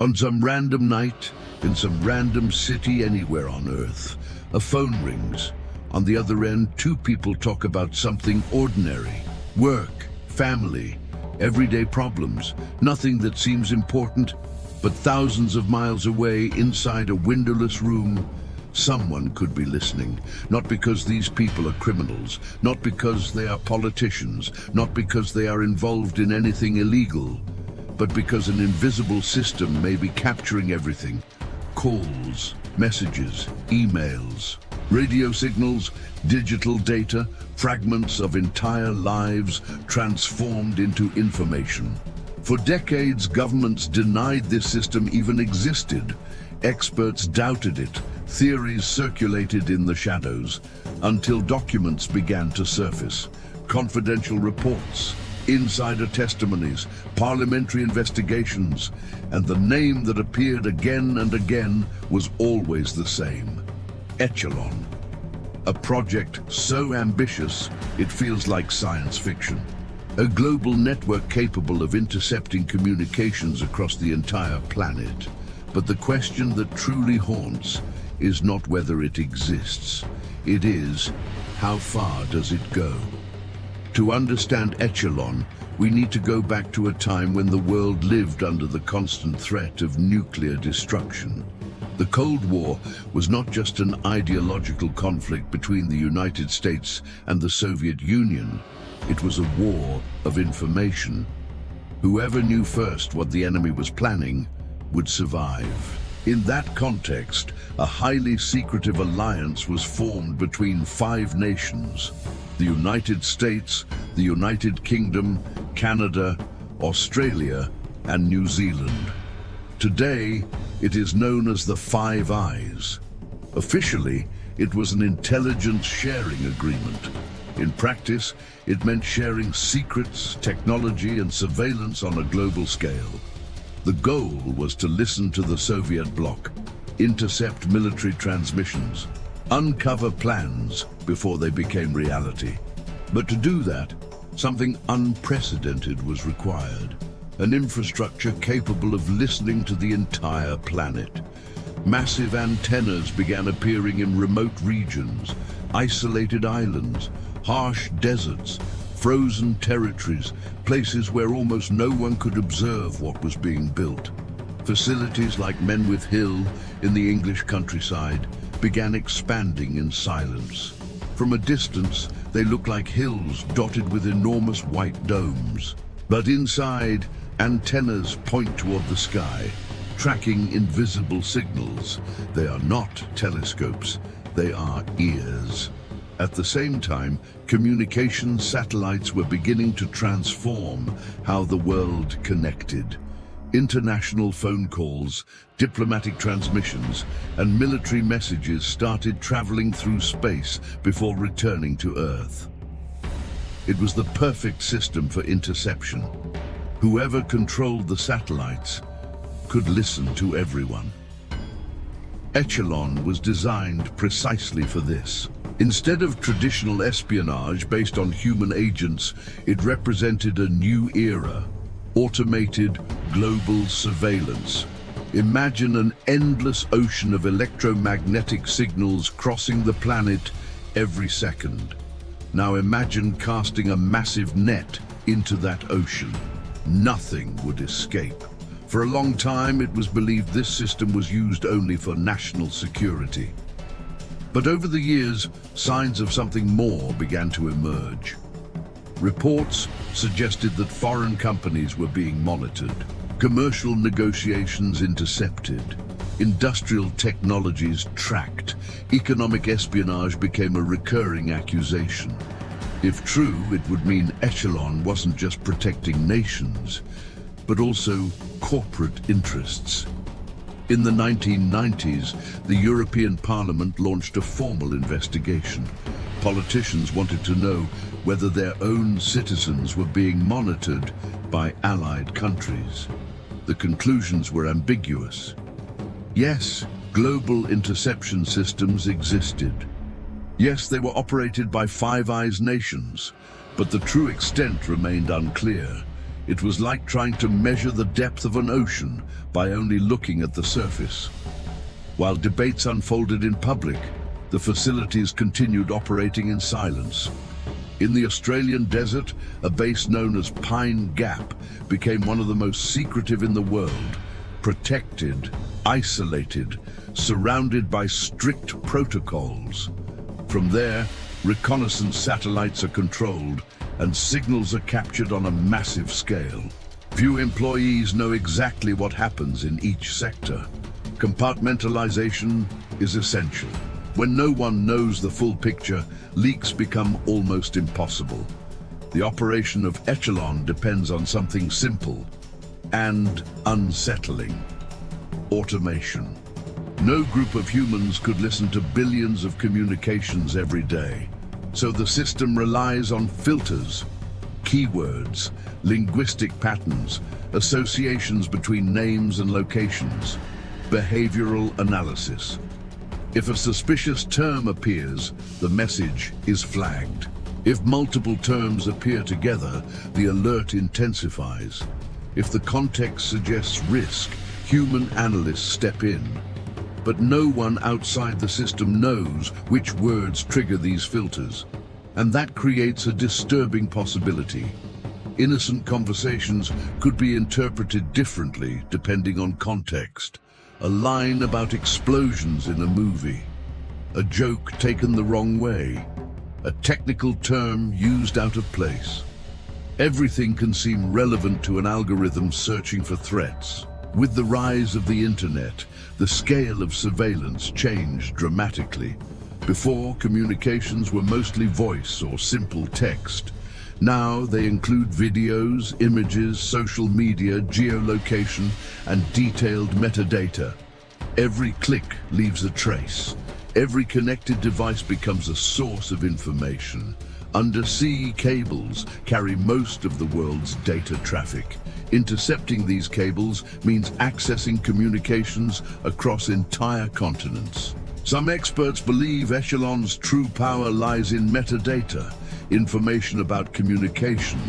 On some random night, in some random city anywhere on Earth, a phone rings. On the other end, two people talk about something ordinary. Work, family, everyday problems. Nothing that seems important, but thousands of miles away, inside a windowless room, someone could be listening. Not because these people are criminals, not because they are politicians, not because they are involved in anything illegal, but because an invisible system may be capturing everything. Calls, messages, emails, radio signals, digital data, fragments of entire lives transformed into information. For decades, governments denied this system even existed. Experts doubted it. Theories circulated in the shadows, until documents began to surface. Confidential reports, insider testimonies, parliamentary investigations, and the name that appeared again and again was always the same: Echelon. A project so ambitious, it feels like science fiction. A global network capable of intercepting communications across the entire planet. But the question that truly haunts is not whether it exists. It is, how far does it go? To understand Echelon, we need to go back to a time when the world lived under the constant threat of nuclear destruction. The Cold War was not just an ideological conflict between the United States and the Soviet Union. It was a war of information. Whoever knew first what the enemy was planning would survive. In that context, a highly secretive alliance was formed between 5 nations: the United States, the United Kingdom, Canada, Australia, and New Zealand. Today, it is known as the Five Eyes. Officially, it was an intelligence sharing agreement. In practice, it meant sharing secrets, technology, and surveillance on a global scale. The goal was to listen to the Soviet bloc, intercept military transmissions, uncover plans before they became reality. But to do that, something unprecedented was required: an infrastructure capable of listening to the entire planet. Massive antennas began appearing in remote regions, isolated islands, harsh deserts, frozen territories, places where almost no one could observe what was being built. Facilities like Menwith Hill in the English countryside began expanding in silence. From a distance, they looked like hills dotted with enormous white domes. But inside, antennas point toward the sky, tracking invisible signals. They are not telescopes, they are ears. At the same time, communication satellites were beginning to transform how the world connected. International phone calls, diplomatic transmissions, and military messages started traveling through space before returning to Earth. It was the perfect system for interception. Whoever controlled the satellites could listen to everyone. Echelon was designed precisely for this. Instead of traditional espionage based on human agents, it represented a new era: automated global surveillance. Imagine an endless ocean of electromagnetic signals crossing the planet every second. Now imagine casting a massive net into that ocean. Nothing would escape. For a long time, it was believed this system was used only for national security. But over the years, signs of something more began to emerge. Reports suggested that foreign companies were being monitored, commercial negotiations intercepted, industrial technologies tracked. Economic espionage became a recurring accusation. If true, it would mean Echelon wasn't just protecting nations, but also corporate interests. In the 1990s, the European Parliament launched a formal investigation. Politicians wanted to know whether their own citizens were being monitored by allied countries. The conclusions were ambiguous. Yes, global interception systems existed. Yes, they were operated by Five Eyes nations, but the true extent remained unclear. It was like trying to measure the depth of an ocean by only looking at the surface. While debates unfolded in public, the facilities continued operating in silence. In the Australian desert, a base known as Pine Gap became one of the most secretive in the world, protected, isolated, surrounded by strict protocols. From there, reconnaissance satellites are controlled and signals are captured on a massive scale. Few employees know exactly what happens in each sector. Compartmentalization is essential. When no one knows the full picture, leaks become almost impossible. The operation of Echelon depends on something simple and unsettling: automation. No group of humans could listen to billions of communications every day, so the system relies on filters, keywords, linguistic patterns, associations between names and locations, behavioral analysis. If a suspicious term appears, the message is flagged. If multiple terms appear together, the alert intensifies. If the context suggests risk, human analysts step in. But no one outside the system knows which words trigger these filters, and that creates a disturbing possibility. Innocent conversations could be interpreted differently depending on context. A line about explosions in a movie, a joke taken the wrong way, a technical term used out of place. Everything can seem relevant to an algorithm searching for threats. With the rise of the internet, the scale of surveillance changed dramatically. Before, communications were mostly voice or simple text. Now they include videos, images, social media, geolocation, and detailed metadata. Every click leaves a trace. Every connected device becomes a source of information. Undersea cables carry most of the world's data traffic. Intercepting these cables means accessing communications across entire continents. Some experts believe Echelon's true power lies in metadata, information about communication,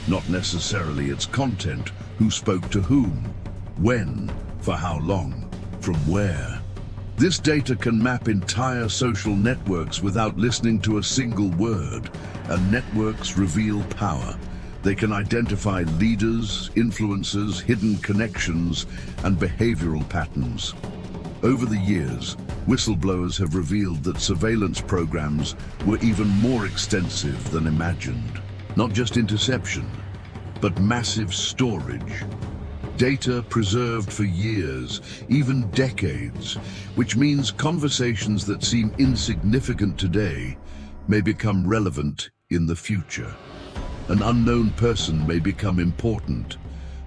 not necessarily its content, who spoke to whom, when, for how long, from where. This data can map entire social networks without listening to a single word, and networks reveal power. They can identify leaders, influencers, hidden connections, and behavioral patterns. Over the years, whistleblowers have revealed that surveillance programs were even more extensive than imagined. Not just interception, but massive storage. Data preserved for years, even decades, which means conversations that seem insignificant today may become relevant in the future. An unknown person may become important.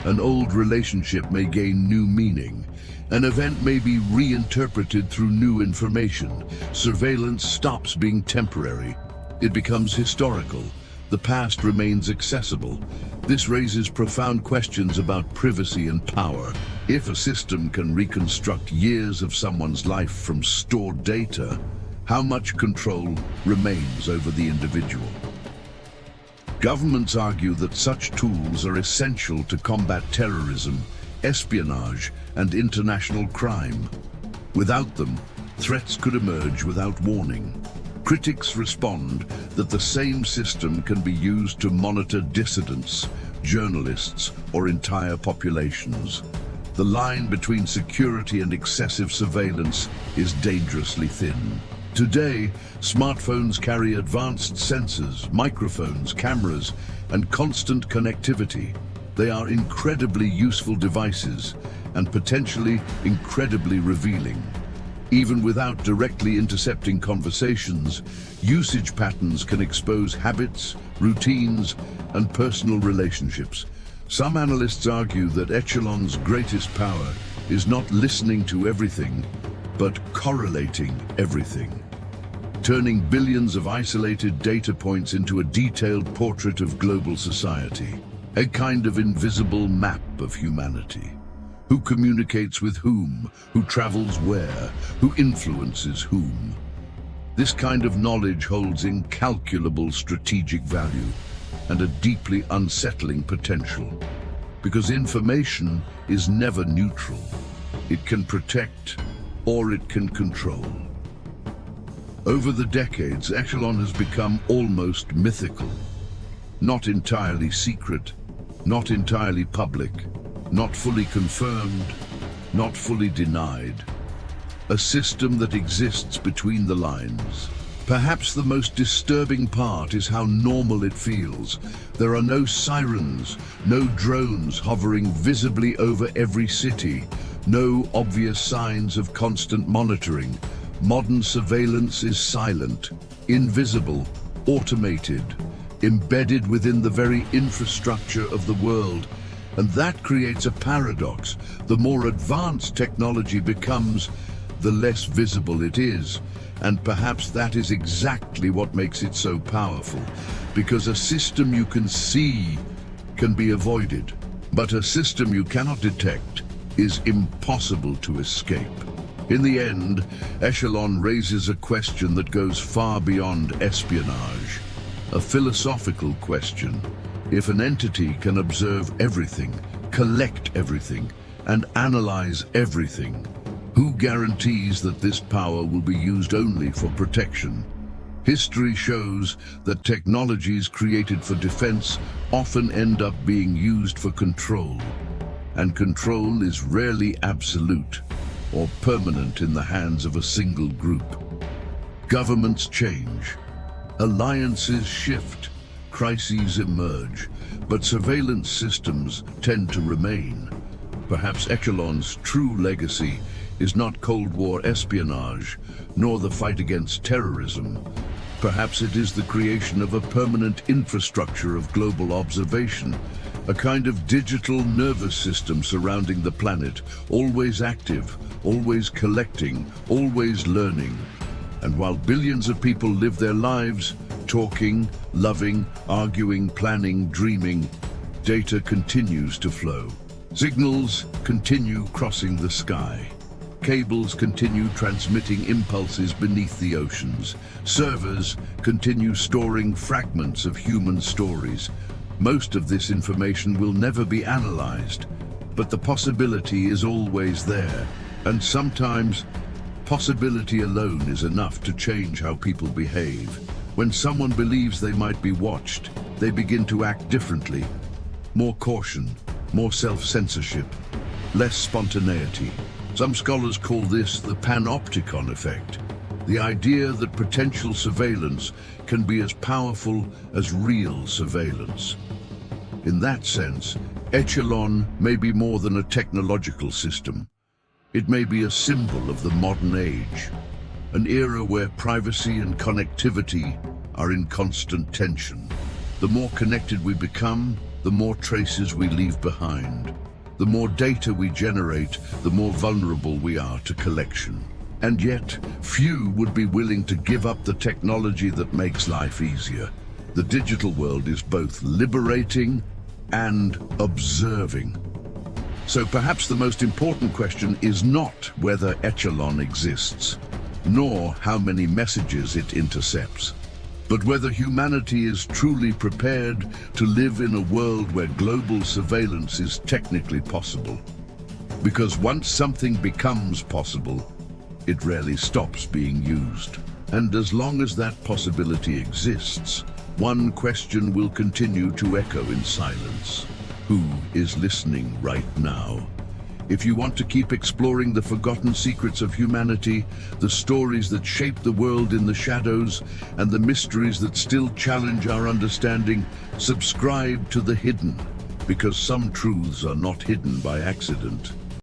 An old relationship may gain new meaning. An event may be reinterpreted through new information. Surveillance stops being temporary. It becomes historical. The past remains accessible. This raises profound questions about privacy and power. If a system can reconstruct years of someone's life from stored data, how much control remains over the individual? Governments argue that such tools are essential to combat terrorism, espionage, and international crime. Without them, threats could emerge without warning. Critics respond that the same system can be used to monitor dissidents, journalists, or entire populations. The line between security and excessive surveillance is dangerously thin. Today, smartphones carry advanced sensors, microphones, cameras, and constant connectivity. They are incredibly useful devices and potentially incredibly revealing. Even without directly intercepting conversations, usage patterns can expose habits, routines, and personal relationships. Some analysts argue that Echelon's greatest power is not listening to everything, but correlating everything, turning billions of isolated data points into a detailed portrait of global society, a kind of invisible map of humanity. Who communicates with whom, who travels where, who influences whom. This kind of knowledge holds incalculable strategic value and a deeply unsettling potential. because information is never neutral. It can protect or it can control. Over the decades, Echelon has become almost mythical. Not entirely secret, not entirely public, not fully confirmed, not fully denied. A system that exists between the lines. Perhaps the most disturbing part is how normal it feels. There are no sirens, no drones hovering visibly over every city, no obvious signs of constant monitoring. Modern surveillance is silent, invisible, automated, embedded within the very infrastructure of the world. And that creates a paradox. The more advanced technology becomes, the less visible it is. And perhaps that is exactly what makes it so powerful, because a system you can see can be avoided, but a system you cannot detect is impossible to escape. In the end, Echelon raises a question that goes far beyond espionage, a philosophical question. If an entity can observe everything, collect everything, and analyze everything, who guarantees that this power will be used only for protection? History shows that technologies created for defense often end up being used for control, and control is rarely absolute or permanent in the hands of a single group. Governments change, alliances shift, crises emerge, but surveillance systems tend to remain. Perhaps Echelon's true legacy is not Cold War espionage, nor the fight against terrorism. Perhaps it is the creation of a permanent infrastructure of global observation, a kind of digital nervous system surrounding the planet, always active, always collecting, always learning. And while billions of people live their lives, talking, loving, arguing, planning, dreaming, data continues to flow. Signals continue crossing the sky. Cables continue transmitting impulses beneath the oceans. Servers continue storing fragments of human stories. Most of this information will never be analyzed, but the possibility is always there. And sometimes, possibility alone is enough to change how people behave. When someone believes they might be watched, they begin to act differently. More caution, more self-censorship, less spontaneity. Some scholars call this the panopticon effect, the idea that potential surveillance can be as powerful as real surveillance. In that sense, Echelon may be more than a technological system. It may be a symbol of the modern age, an era where privacy and connectivity are in constant tension. The more connected we become, the more traces we leave behind. The more data we generate, the more vulnerable we are to collection. And yet, few would be willing to give up the technology that makes life easier. The digital world is both liberating and observing. So perhaps the most important question is not whether Echelon exists, nor how many messages it intercepts, but whether humanity is truly prepared to live in a world where global surveillance is technically possible. Because once something becomes possible, it rarely stops being used. And as long as that possibility exists, one question will continue to echo in silence. Who is listening right now? If you want to keep exploring the forgotten secrets of humanity, the stories that shape the world in the shadows, and the mysteries that still challenge our understanding, subscribe to The Hidden, because some truths are not hidden by accident.